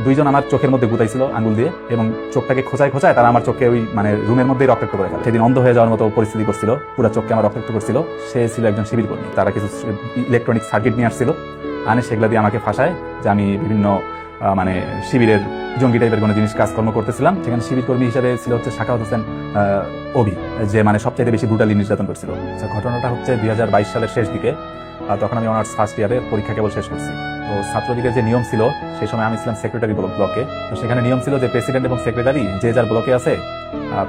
দুইজন আমার চোখের মধ্যে গুতাইছিল আঙ্গুল দিয়ে এবং চোখটাকে খোঁচায় খোঁচায় তারা আমার চোখে ওই মানে রুমের মধ্যেই রক্তাক্ত করে ফেলে। সেদিন অন্ধ হয়ে যাওয়ার মতো পরিস্থিতি করছিল, পুরো চোখকে আমার রক্তাক্ত করছিল। সে ছিল একজন শিবির কর্মী। তারা কিছু ইলেকট্রনিক সার্কিট নিয়ে আসছিল, আনে সেগুলা দিয়ে আমাকে ফাঁসায় যে আমি বিভিন্ন মানে শিবিরের জঙ্গি টাইপের কোনো জিনিস কাজকর্ম করতেছিলাম। সেখানে শিবির কর্মী হিসেবে ছিল হচ্ছে সাখাওয়াত হোসেন অভি, যে মানে সবচেয়ে বেশি ব্রুটালি নির্যাতন করছিল। ঘটনাটা হচ্ছে 2022 সালের শেষ দিকে। তখন আমি অনার্স ফার্স্ট ইয়ারের পরীক্ষা কেবল শেষ করছি। তো ছাত্রলীগের যে নিয়ম ছিল, সেই সময় আমি ছিলাম সেক্রেটারি ব্লকে। তো সেখানে নিয়ম ছিল যে প্রেসিডেন্ট এবং সেক্রেটারি যে যার ব্লকে আছে,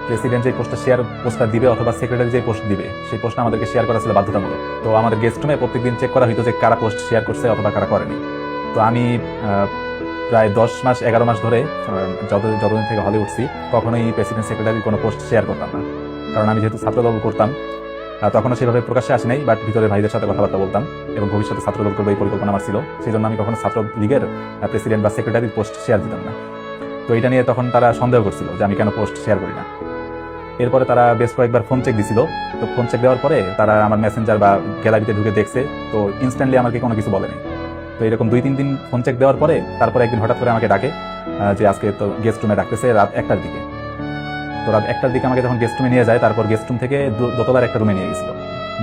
প্রেসিডেন্ট যে পোস্টটা দিবে অথবা সেক্রেটারি যে পোস্ট দিবে, সেই পোস্টটা আমাদেরকে শেয়ার করা ছিল বাধ্যতামূলক। তো আমাদের গেস্ট রুমে প্রত্যেকদিন চেক করা হইতো যে কারা পোস্ট শেয়ার করছে অথবা কারা করেনি। তো আমি প্রায় 10 মাস 11 মাস ধরে যতদিন থেকে হলে উঠছি, কখনোই প্রেসিডেন্ট সেক্রেটারির কোনো পোস্ট শেয়ার করতাম না। কারণ আমি যেহেতু ছাত্রদল করতাম, তখনও সেভাবে প্রকাশ্যে আসি নাই, বাট ভিতরে ভাইদের সাথে কথাবার্তা বলতাম এবং ভবিষ্যতে ছাত্রদল করবো এই পরিকল্পনা আমার ছিল। সেই জন্য আমি কখনো ছাত্রলীগের প্রেসিডেন্ট বা সেক্রেটারির পোস্ট শেয়ার দিতাম না। তো এটা নিয়ে তখন তারা সন্দেহ করছিল যে আমি কেন পোস্ট শেয়ার করি না। এরপরে তারা বেশ কয়েকবার ফোন চেক দিছিল। তো ফোন চেক দেওয়ার পরে তারা আমার মেসেঞ্জার বা গ্যালারিতে ঢুকে দেখছে, তো ইনস্ট্যান্টলি আমাকে কোনো কিছু বলেনি। তো এরকম 2-3 দিন ফোন চেক দেওয়ার পরে তারপরে একদিন হঠাৎ করে আমাকে ডাকে যে আজকে তো গেস্ট রুমে ডাকতেছে রাত 1টার দিকে। তো রাত 1টার দিকে আমাকে যখন গেস্ট রুমে নিয়ে যায়, তারপর গেস্ট রুম থেকে দোতলার একটা রুমে নিয়ে গেছিল।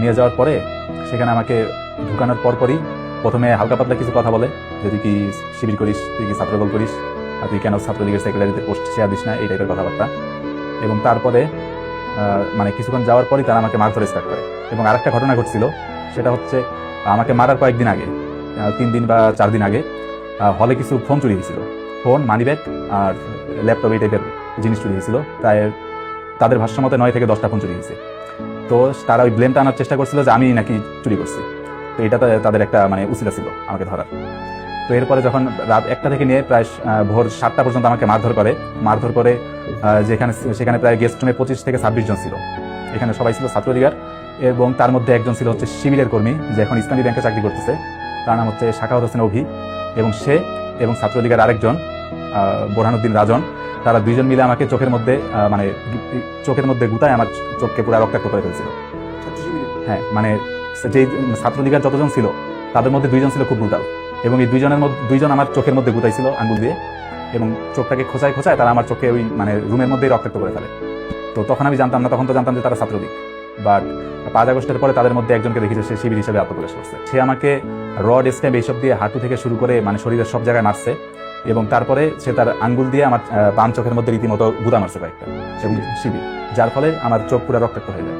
নিয়ে যাওয়ার পরে সেখানে আমাকে ঢুকানোর পরপরই প্রথমে হালকা পাতলা কিছু কথা বলে, যে তুই কি শিবির করিস, তুই কি ছাত্রদল করিস, আর তুই কেন ছাত্রলীগের সেক্রেটারিতে পোস্ট শেয়ার দিস না, এই টাইপের কথাবার্তা। এবং তারপরে মানে কিছুক্ষণ যাওয়ার পরই তারা আমাকে মারধর স্টার্ট করে। এবং আরেকটা ঘটনা ঘটছিল, সেটা হচ্ছে আমাকে মারার কয়েকদিন আগে, 3 দিন বা 4 দিন আগে হলে কিছু ফোন চুরি হয়েছিল। ফোন, মানিব্যাগ আর ল্যাপটপ এই টাইপের জিনিস চুরি হয়েছিল। প্রায় তাদের ভাষ্য মতে 9 থেকে 10টা ফোন চুরি হয়েছে। তো তারা ওই ব্লেমটা আনার চেষ্টা করছিল যে আমি নাকি চুরি করছি। তো এটা তাদের একটা মানে উচিলা ছিল আমাকে ধরার। তো এরপরে যখন রাত 1টা থেকে নিয়ে প্রায় ভোর 7টা পর্যন্ত আমাকে মারধর করে সেখানে প্রায় গেস্ট রুমে 25 থেকে 26 জন ছিল। এখানে সবাই ছিল ছাত্রলীগের এবং তার মধ্যে একজন ছিল হচ্ছে শিবিরের কর্মী, যে এখন ইসলামী ব্যাংকে চাকরি করতেছে। তার নাম হচ্ছে সাখাওয়াত হোসেন অভি। এবং সে এবং ছাত্রলীগের আরেকজন বোরহানুদ্দিন রাজন, তারা 2জন মিলে আমাকে চোখের মধ্যে গুতায় আমার চোখকে পুরো রক্তাক্ত করে ফেলছিল। হ্যাঁ, মানে যে ছাত্রলীগের যতজন ছিল তাদের মধ্যে 2জন ছিল খুব ব্রুটাল, এবং এই 2জন আমার চোখের মধ্যে গুতাইছিল আঙ্গুল দিয়ে এবং চোখটাকে খোঁচায় খোঁচায় তারা আমার চোখে ওই মানে রুমের মধ্যেই রক্তাক্ত করে ফেলে। তো তখন আমি জানতাম না, তখন তো জানতাম যে তারা ছাত্রলীগ। বাট 5 আগস্টের পরে তাদের মধ্যে একজনকে দেখেছে সে শিবির হিসেবে আত্মপ্রকাশ করছে। সে আমাকে রড, স্ট্যাম্প এইসব দিয়ে হাঁটু থেকে শুরু করে মানে শরীরের সব জায়গায় মারছে এবং তারপরে সে তার আঙ্গুল দিয়ে আমার বাম চোখের মধ্যে রীতিমতো গুঁতা মারছে কয়েকটা এবং শিবির, যার ফলে আমার চোখ পুরো রক্তাক্ত হয়ে যায়।